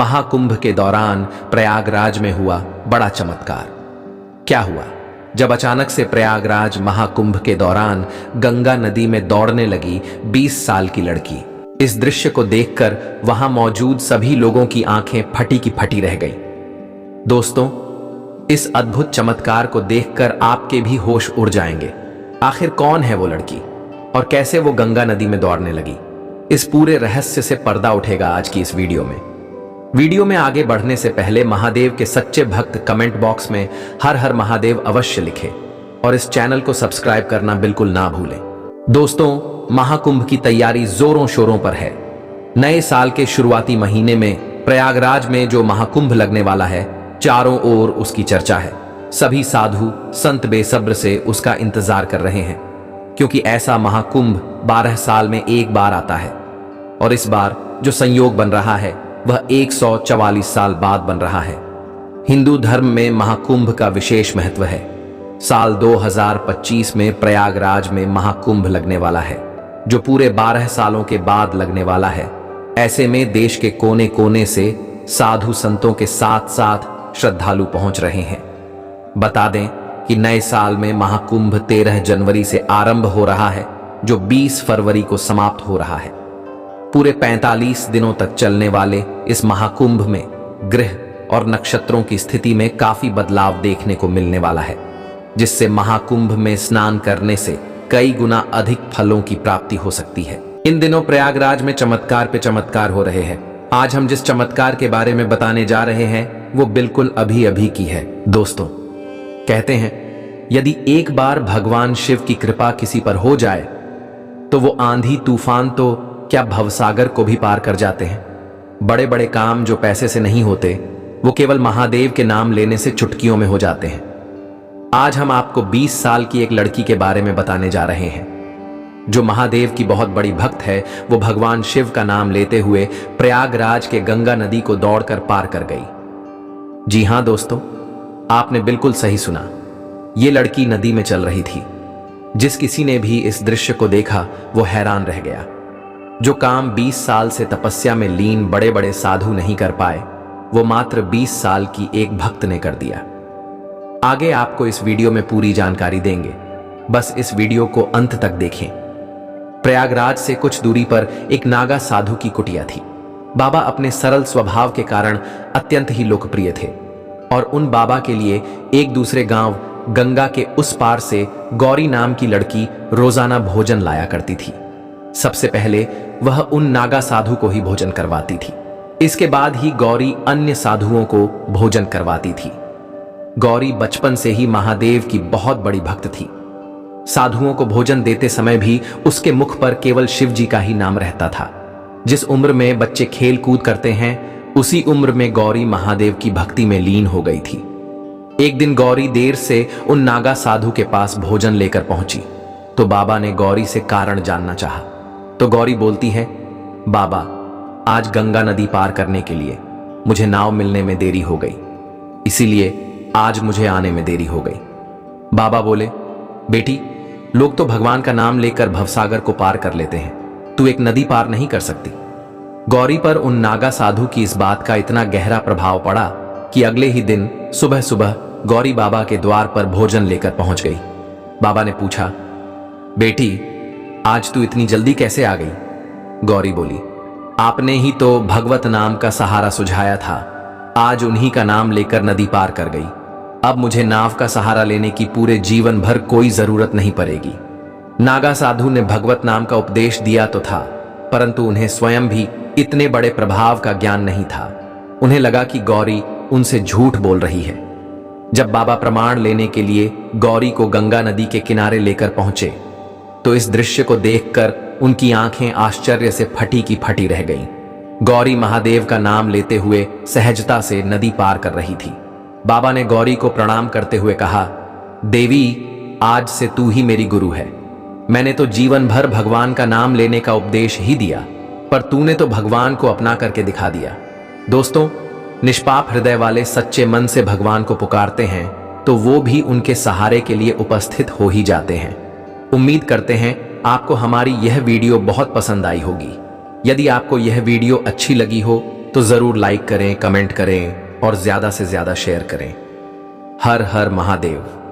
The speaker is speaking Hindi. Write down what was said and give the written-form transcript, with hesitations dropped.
महाकुंभ के दौरान प्रयागराज में हुआ बड़ा चमत्कार। क्या हुआ? जब अचानक से प्रयागराज महाकुंभ के दौरान गंगा नदी में दौड़ने लगी 20 साल की लड़की। इस दृश्य को देखकर वहां मौजूद सभी लोगों की आंखें फटी की फटी रह गईं। दोस्तों, इस अद्भुत चमत्कार को देखकर आपके भी होश उड़ जाएंगे। आखिर कौन है वो लड़की और कैसे वो गंगा नदी में दौड़ने लगी? इस पूरे रहस्य से पर्दा उठेगा आज की इस वीडियो में। वीडियो में आगे बढ़ने से पहले महादेव के सच्चे भक्त कमेंट बॉक्स में हर हर महादेव अवश्य लिखें और इस चैनल को सब्सक्राइब करना बिल्कुल ना भूलें। दोस्तों, महाकुंभ की तैयारी जोरों शोरों पर है। नए साल के शुरुआती महीने में प्रयागराज में जो महाकुंभ लगने वाला है, चारों ओर उसकी चर्चा है। सभी साधु संत बेसब्र से उसका इंतजार कर रहे हैं, क्योंकि ऐसा महाकुंभ 12 साल में एक बार आता है और इस बार जो संयोग बन रहा है वह 144 साल बाद बन रहा है। हिंदू धर्म में महाकुंभ का विशेष महत्व है। साल 2025 में प्रयागराज में महाकुंभ लगने वाला है, जो पूरे 12 सालों के बाद लगने वाला है। ऐसे में देश के कोने कोने से साधु संतों के साथ साथ श्रद्धालु पहुंच रहे हैं। बता दें कि नए साल में महाकुंभ 13 जनवरी से आरंभ हो रहा है, जो 20 फरवरी को समाप्त हो रहा है। पूरे 45 दिनों तक चलने वाले इस महाकुंभ में ग्रह और नक्षत्रों की स्थिति में काफी बदलाव देखने को मिलने वाला है, जिससे महाकुंभ में स्नान करने से कई गुना अधिक फलों की प्राप्ति हो सकती है। इन दिनों प्रयागराज में चमत्कार पे चमत्कार हो रहे हैं। आज हम जिस चमत्कार के बारे में बताने जा रहे हैं वो बिल्कुल अभी अभी की है। दोस्तों, कहते हैं यदि एक बार भगवान शिव की कृपा किसी पर हो जाए तो वो आंधी तूफान तो क्या भवसागर को भी पार कर जाते हैं। बड़े बड़े काम जो पैसे से नहीं होते वो केवल महादेव के नाम लेने से चुटकियों में हो जाते हैं। आज हम आपको 20 साल की एक लड़की के बारे में बताने जा रहे हैं, जो महादेव की बहुत बड़ी भक्त है। वो भगवान शिव का नाम लेते हुए प्रयागराज के गंगा नदी को दौड़कर पार कर गई। जी हां दोस्तों, आपने बिल्कुल सही सुना। ये लड़की नदी में चल रही थी। जिस किसी ने भी इस दृश्य को देखा वो हैरान रह गया। जो काम 20 साल से तपस्या में लीन बड़े बड़े साधु नहीं कर पाए, वो मात्र 20 साल की एक भक्त ने कर दिया। आगे आपको इस वीडियो में पूरी जानकारी देंगे, बस इस वीडियो को अंत तक देखें। प्रयागराज से कुछ दूरी पर एक नागा साधु की कुटिया थी। बाबा अपने सरल स्वभाव के कारण अत्यंत ही लोकप्रिय थे और उन बाबा के लिए एक दूसरे गांव गंगा के उस पार से गौरी नाम की लड़की रोजाना भोजन लाया करती थी। सबसे पहले वह उन नागा साधु को ही भोजन करवाती थी। इसके बाद ही गौरी अन्य साधुओं को भोजन करवाती थी। गौरी बचपन से ही महादेव की बहुत बड़ी भक्त थी। साधुओं को भोजन देते समय भी उसके मुख पर केवल शिव जी का ही नाम रहता था। जिस उम्र में बच्चे खेल कूद करते हैं, उसी उम्र में गौरी महादेव की भक्ति में लीन हो गई थी। एक दिन गौरी देर से उन नागा साधु के पास भोजन लेकर पहुंची तो बाबा ने गौरी से कारण जानना चाहा। तो गौरी बोलती है, बाबा, आज गंगा नदी पार करने के लिए मुझे नाव मिलने में देरी हो गई, इसीलिए आज मुझे आने में देरी हो गई। बाबा बोले, बेटी, लोग तो भगवान का नाम लेकर भवसागर को पार कर लेते हैं, तू एक नदी पार नहीं कर सकती। गौरी पर उन नागा साधु की इस बात का इतना गहरा प्रभाव पड़ा कि अगले ही दिन सुबह सुबह गौरी बाबा के द्वार पर भोजन लेकर पहुंच गई। बाबा ने पूछा, बेटी, आज तू इतनी जल्दी कैसे आ गई? गौरी बोली, आपने ही तो भगवत नाम का सहारा सुझाया था, आज उन्हीं का नाम लेकर नदी पार कर गई। अब मुझे नाव का सहारा लेने की पूरे जीवन भर कोई जरूरत नहीं पड़ेगी। नागा साधु ने भगवत नाम का उपदेश दिया तो था, परंतु उन्हें स्वयं भी इतने बड़े प्रभाव का ज्ञान नहीं था। उन्हें लगा कि गौरी उनसे झूठ बोल रही है। जब बाबा प्रमाण लेने के लिए गौरी को गंगा नदी के किनारे लेकर पहुंचे तो इस दृश्य को देखकर उनकी आंखें आश्चर्य से फटी की फटी रह गईं। गौरी महादेव का नाम लेते हुए सहजता से नदी पार कर रही थी। बाबा ने गौरी को प्रणाम करते हुए कहा, देवी, आज से तू ही मेरी गुरु है। मैंने तो जीवन भर भगवान का नाम लेने का उपदेश ही दिया, पर तूने तो भगवान को अपना करके दिखा दिया। दोस्तों, निष्पाप हृदय वाले सच्चे मन से भगवान को पुकारते हैं तो वो भी उनके सहारे के लिए उपस्थित हो ही जाते हैं। उम्मीद करते हैं आपको हमारी यह वीडियो बहुत पसंद आई होगी। यदि आपको यह वीडियो अच्छी लगी हो तो जरूर लाइक करें, कमेंट करें और ज्यादा से ज्यादा शेयर करें। हर हर महादेव।